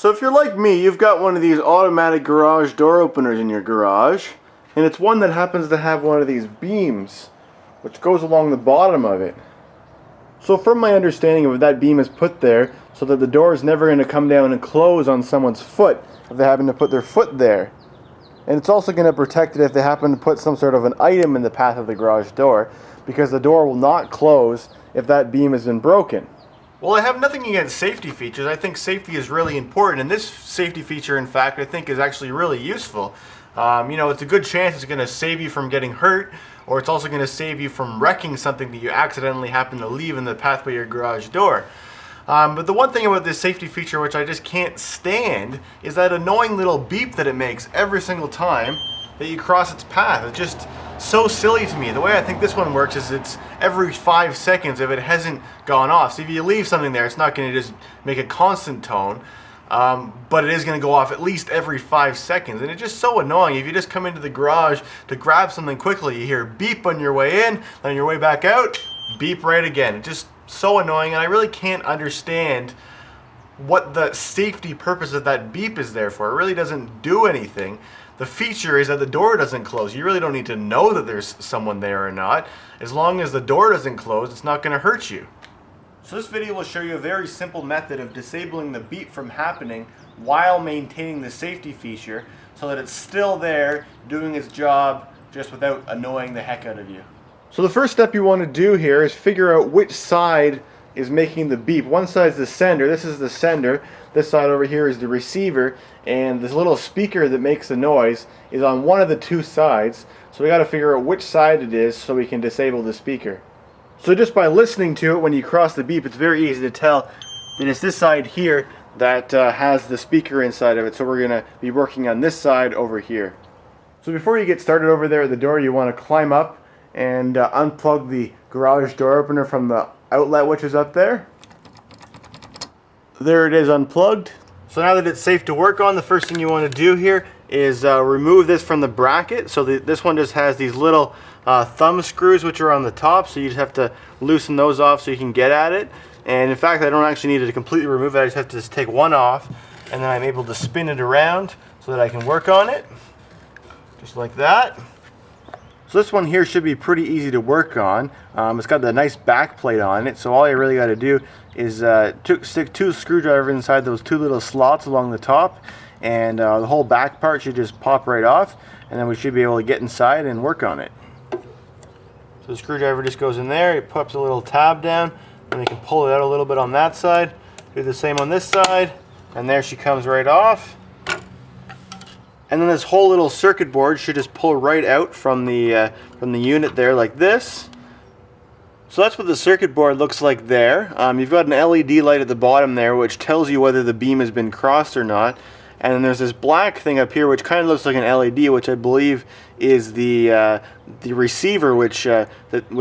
So if you're like me, you've got one of these automatic garage door openers in your garage, and it's one that happens to have one of these beams which goes along the bottom of it. So from my understanding of it, that beam is put there so that the door is never going to come down and close on someone's foot if they happen to put their foot there. And it's also going to protect it if they happen to put some sort of an item in the path of the garage door, because the door will not close if that beam has been broken. Well, I have nothing against safety features. I think safety is really important, and this safety feature, in fact, I think is actually really useful. You know, it's a good chance it's going to save you from getting hurt, or it's also going to save you from wrecking something that you accidentally happen to leave in the pathway of your garage door. But the one thing about this safety feature which I just can't stand is that annoying little beep that it makes every single time that you cross its path. It's just so silly to me. The way I think this one works is it's every 5 seconds if it hasn't gone off. So if you leave something there, it's not going to just make a constant tone, but it is going to go off at least every 5 seconds. And it's just so annoying. If you just come into the garage to grab something quickly, you hear beep on your way in, then on your way back out, beep right again. It's just so annoying, and I really can't understand what the safety purpose of that beep is there for. It really doesn't do anything. The feature is that the door doesn't close. You really don't need to know that there's someone there or not. As long as the door doesn't close, it's not going to hurt you. So this video will show you a very simple method of disabling the beep from happening while maintaining the safety feature so that it's still there doing its job just without annoying the heck out of you. So the first step you want to do here is figure out which side is making the beep. One side is the sender. This is the sender. This side over here is the receiver, and this little speaker that makes the noise is on one of the two sides. So we got to figure out which side it is so we can disable the speaker. So just by listening to it when you cross the beep, it's very easy to tell that it's this side here that has the speaker inside of it. So we're going to be working on this side over here. So before you get started over there at the door, you want to climb up and unplug the garage door opener from the outlet which is up there. There it is, unplugged. So now that it's safe to work on, the first thing you want to do here is remove this from the bracket. So this one just has these little thumb screws which are on the top, so you just have to loosen those off so you can get at it. And in fact, I don't actually need to completely remove it. I just have to just take one off, and then I'm able to spin it around so that I can work on it, just like that. So this one here should be pretty easy to work on. It's got the nice back plate on it, so all you really got to do is stick two screwdrivers inside those two little slots along the top, and the whole back part should just pop right off, and then we should be able to get inside and work on it. So the screwdriver just goes in there, it pops a little tab down, and you can pull it out a little bit on that side. Do the same on this side, and there she comes right off. And then this whole little circuit board should just pull right out from the unit there like this. So that's what the circuit board looks like there. You've got an LED light at the bottom there which tells you whether the beam has been crossed or not. And then there's this black thing up here which kind of looks like an LED, which I believe is the receiver which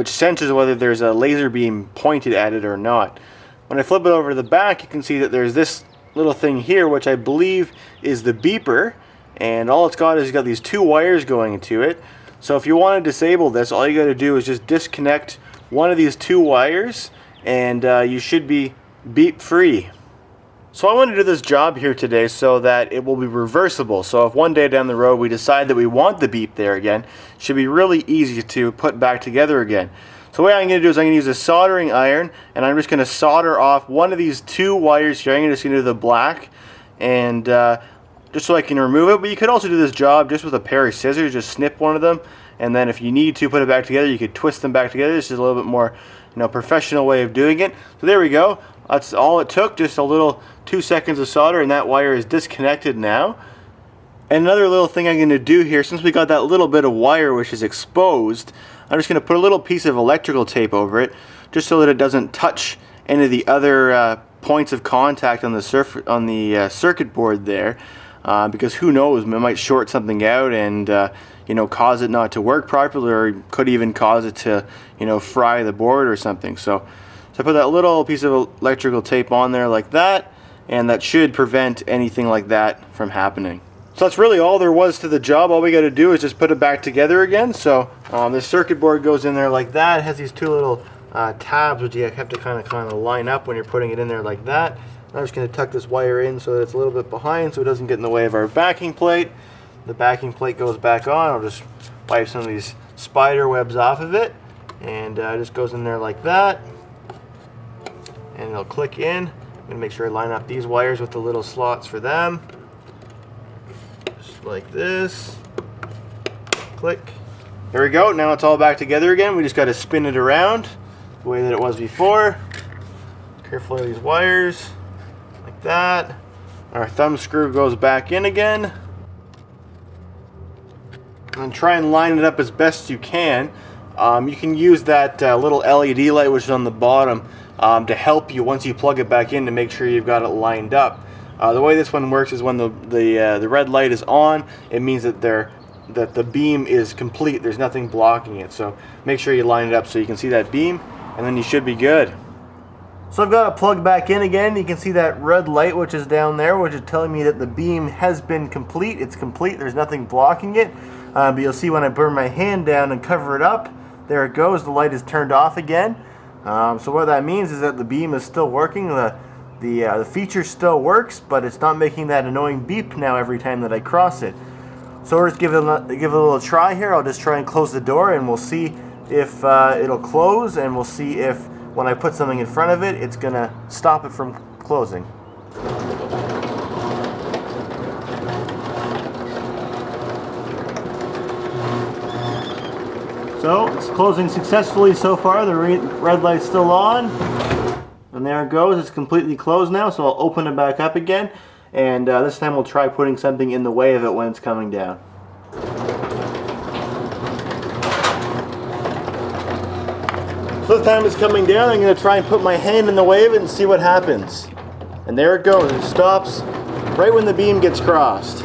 senses whether there's a laser beam pointed at it or not. When I flip it over to the back, you can see that there's this little thing here which I believe is the beeper. And all it's got is these two wires going into it. So if you want to disable this, all you got to do is just disconnect one of these two wires, and you should be beep free. So I want to do this job here today so that it will be reversible. So if one day down the road we decide that we want the beep there again, it should be really easy to put back together again. So what I'm going to do is I'm going to use a soldering iron, and I'm just going to solder off one of these two wires here. I'm just going to do the black, and just so I can remove it. But you could also do this job just with a pair of scissors. Just snip one of them, and then if you need to put it back together, you could twist them back together. This is a little bit more, professional way of doing it. So there we go. That's all it took, just a little 2 seconds of solder, and that wire is disconnected now. And another little thing I'm going to do here, since we got that little bit of wire which is exposed, I'm just going to put a little piece of electrical tape over it, just so that it doesn't touch any of the other points of contact on the circuit board there. Because who knows, it might short something out and cause it not to work properly, or could even cause it to fry the board or something. So I put that little piece of electrical tape on there like that, and that should prevent anything like that from happening. So that's really all there was to the job. All we got to do is just put it back together again. So this circuit board goes in there like that. It has these two little tabs which you have to kind of line up when you're putting it in there like that. I'm just going to tuck this wire in so that it's a little bit behind so it doesn't get in the way of our backing plate. The backing plate goes back on. I'll just wipe some of these spider webs off of it, and it just goes in there like that, and it'll click in. I'm going to make sure I line up these wires with the little slots for them, just like this. Click. There we go. Now it's all back together again. We just got to spin it around the way that it was before. Carefully these wires, like that. Our thumb screw goes back in again. And try and line it up as best you can. You can use that little LED light which is on the bottom to help you once you plug it back in to make sure you've got it lined up. The way this one works is when the red light is on, it means that the beam is complete. There's nothing blocking it. So make sure you line it up so you can see that beam, and then you should be good. So I've got it plugged back in again. You can see that red light which is down there, which is telling me that the beam has been complete. It's complete. There's nothing blocking it. But you'll see when I burn my hand down and cover it up, there it goes. The light is turned off again. So what that means is that the beam is still working. The feature still works, but it's not making that annoying beep now every time that I cross it. So we'll just give it a little try here. I'll just try and close the door, and we'll see if it'll close, and we'll see if when I put something in front of it, it's going to stop it from closing. So it's closing successfully so far. The red light's still on, and there it goes. It's completely closed now, so I'll open it back up again, and this time we'll try putting something in the way of it when it's coming down. So this time it's coming down. I'm going to try and put my hand in the way of it and see what happens. And there it goes. It stops right when the beam gets crossed.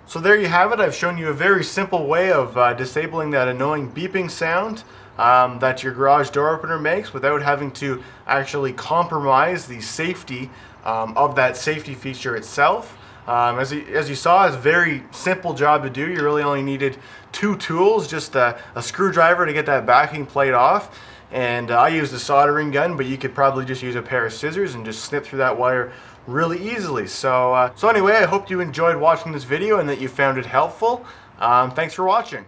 So there you have it. I've shown you a very simple way of disabling that annoying beeping sound that your garage door opener makes without having to actually compromise the safety of that safety feature itself. As you saw, it's a very simple job to do. You really only needed two tools, just a screwdriver to get that backing plate off, and I used a soldering gun, but you could probably just use a pair of scissors and just snip through that wire really easily. So anyway, I hope you enjoyed watching this video and that you found it helpful. Thanks for watching.